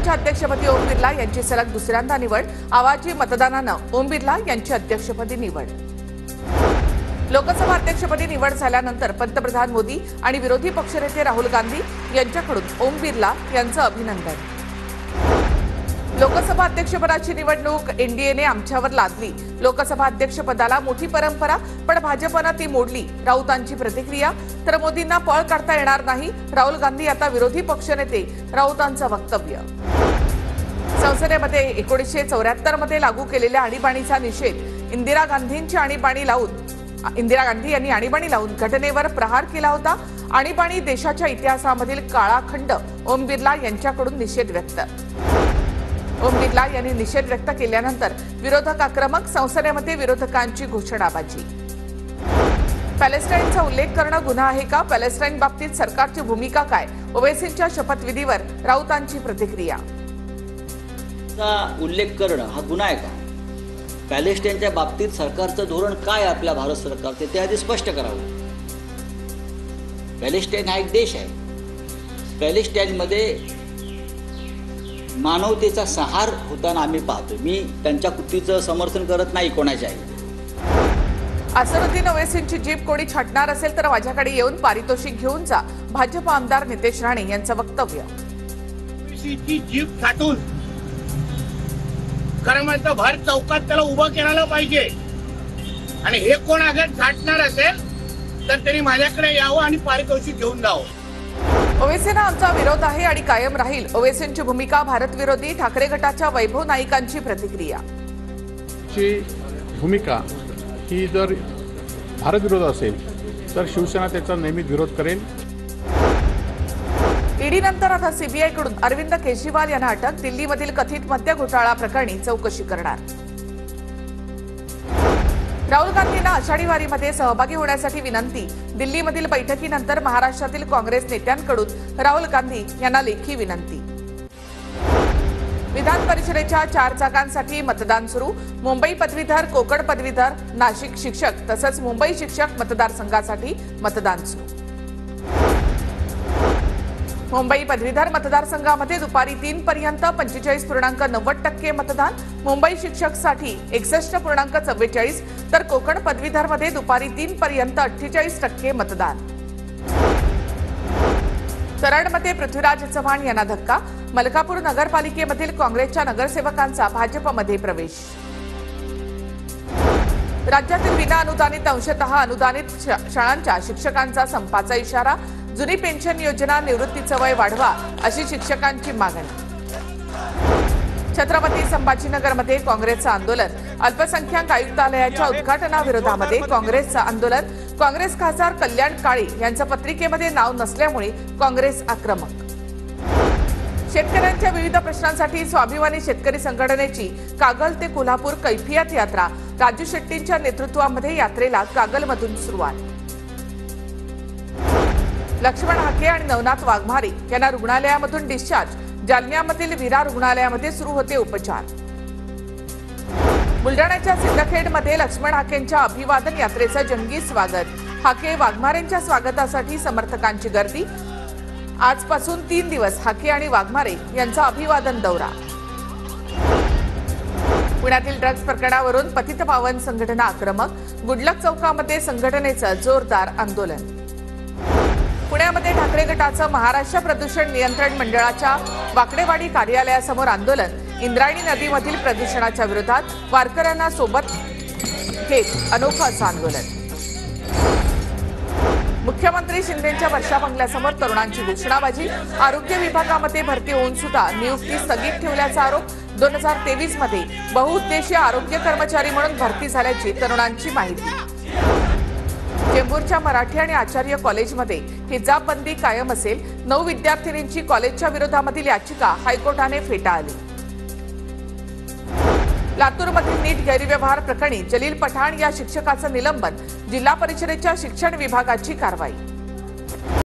लोकसभेच्या अध्यक्षपदी ओम बिर्ला यांची सलग दुसऱ्यांदा निवड। आवाजी मतदानानं ओम बिर्ला यांची अध्यक्षपदी निवड। लोकसभा अध्यक्षपदी निवड झाल्यानंतर पंतप्रधान मोदी आणि विरोधी पक्षनेते राहुल गांधी यांच्याकडून ओम बिर्ला यांचं अभिनंदन। लोकसभा अध्यक्षपदाची निवडणूक एनडीएने आमच्यावर लादली। लोकसभा अध्यक्षपदाला मोठी परंपरा, पण भाजपनं ती मोडली। राऊतांची प्रतिक्रिया। तर मोदींना पळ काढता येणार नाही, राहुल गांधी आता विरोधी पक्षनेते राऊतांचं वक्तव्य। संसदेमध्ये 1974 मध्ये लागू केलेल्या आणीबाणीचा निषेध। इंदिरा गांधी यांनी आणीबाणी लावून घटनेवर प्रहार केला होता। आणीबाणी देशाच्या इतिहासामधील काळा खंड। ओम बिर्ला यांच्याकडून निषेध व्यक्त। ओम बिर्ला यांनी निषेध व्यक्त केल्यानंतर विरोधक आक्रमक। संसदेमध्ये विरोधकांची घोषणाबाजी। पॅलेस्टाईनचा उल्लेख करणं गुन्हा आहे का? पॅलेस्टाईन बाबतीत सरकारची भूमिका काय? ओवैसींच्या शपथविधीवर राऊतांची प्रतिक्रिया। उल्लेख करणं हा गुन्हा आहे का? पॅलेस्टाईनच्या बाबतीत सरकारचं धोरण काय आपल्या भारत सरकारचे ते आधी स्पष्ट करावं। पॅलेस्टाईन हा एक देश आहे। पॅलेस्टाईनमध्ये मानवतेचा संहार होताना आम्ही पाहतो। मी त्यांच्या कृतीचं समर्थन करत नाही कोणाच्याही। असरुद्दीन ओवैसींची जीप कोणी छाटणार असेल तर माझ्याकडे येऊन पारितोषिक घेऊन जा। भाजप आमदार नितेश राणे यांचं वक्तव्य। ओवैसीची जीप छाटून खरं भर चौकात त्याला उभं केलं पाहिजे आणि हे कोण अगर छाटणार असेल तर त्यांनी माझ्याकडे यावं आणि पारितोषिक घेऊन जावं। ओवैसींना आमचा विरोध आहे आणि कायम राहील। ओवैसींची भूमिका भारत विरोधी। ठाकरे गटाच्या वैभव नाईकांची प्रतिक्रिया। भूमिका ही जर भारत विरोध असेल तर शिवसेना त्याचा नेहमी विरोध करेल। ईडी नंतर आता सीबीआयकडून अरविंद केजरीवाल यांना अटक। दिल्लीमधील कथित मद्य घोटाळा प्रकरणी चौकशी करणार। राहुल गांधींना आषाढी वारीमध्ये सहभागी होण्यासाठी विनंती। दिल्लीमधील बैठकीनंतर महाराष्ट्रातील काँग्रेस नेत्यांकडून राहुल गांधी यांना लेखी विनंती। विधान परिषदेच्या 4 जागांसाठी मतदान सुरू। मुंबई पदवीधर, कोकण पदवीधर, नाशिक शिक्षक तसंच मुंबई शिक्षक मतदारसंघासाठी मतदान सुरू। मुंबई पदवीधर मतदारसंघामध्ये दुपारी 3 पर्यंत 45.90% मतदान। मुंबई शिक्षकसाठी 61.44, तर कोकण पदवीधरमध्ये दुपारी 3 पर्यंत 48% मतदान। कराडमध्ये पृथ्वीराज चव्हाण यांना धक्का। मलकापूर नगरपालिकेमधील काँग्रेसच्या नगरसेवकांचा भाजपमध्ये प्रवेश। राज्यातील विनाअनुदानित अंशतः अनुदानित शाळांच्या शिक्षकांचा संपाचा इशारा। जुनी पेन्शन योजना, निवृत्तीचं वय वाढवा अशी शिक्षकांची मागणी। छत्रपती संभाजीनगरमध्ये काँग्रेसचं आंदोलन। अल्पसंख्याक आयुक्तालयाच्या उद्घाटनाविरोधामध्ये काँग्रेसचं आंदोलन। काँग्रेस खासदार कल्याण काळे यांचं पत्रिकेमध्ये नाव नसल्यामुळे काँग्रेस आक्रमक। शेतकऱ्यांच्या विविध प्रश्नांसाठी स्वाभिमानी शेतकरी संघटनेची कागल ते कोल्हापूर कैफियत यात्रा। राजू शेट्टींच्या नेतृत्वामध्ये यात्रेला कागलमधून सुरुवात। लक्ष्मण हाके आणि नवनाथ वाघमारे यांना रुग्णालयामधून डिस्चार्ज। जालन्यामधील विरा रुग्णालयामध्ये सुरू होते उपचार। बुलढाण्याच्या सिंदखेडमध्ये लक्ष्मण हाकेंच्या अभिवादन यात्रेचं जंगी स्वागत। हाके वाघमारेंच्या स्वागतासाठी समर्थकांची गर्दी। आजपासून 3 दिवस हाके आणि वाघमारे यांचा अभिवादन दौरा। पुण्यातील ड्रग्ज प्रकरणावरून पतितपावन संघटना आक्रमक। गुडलक चौकामध्ये संघटनेचं जोरदार आंदोलन। पुण्यामध्ये ठाकरे गटाचं महाराष्ट्र प्रदूषण नियंत्रण मंडळाच्या वाकडेवाडी कार्यालयासमोर आंदोलन। इंद्रायणी नदीमधील प्रदूषणाच्या विरोधात वारकऱ्यांना सोबत घेत अनोखं असं आंदोलन। मुख्यमंत्री शिंदेंच्या वर्षा बंगल्यासमोर तरुणांची घोषणाबाजी। आरोग्य विभागामध्ये भरती होऊन सुद्धा नियुक्ती स्थगित ठेवल्याचा आरोप। 2023 मध्ये बहुउद्देशीय आरोग्य कर्मचारी म्हणून भरती झाल्याची तरुणांची माहिती। चेंबूरच्या मराठी आणि आचार्य कॉलेजमध्ये हिजाब बंदी कायम असेल। 9 विद्यार्थिनींची कॉलेजच्या विरोधामधील याचिका हायकोर्टाने फेटाळली। लातूरमधील नीट गैरव्यवहार प्रकरणी जलील पठाण या शिक्षकाचं निलंबन। जिल्हा परिषदेच्या शिक्षण विभागाची कारवाई।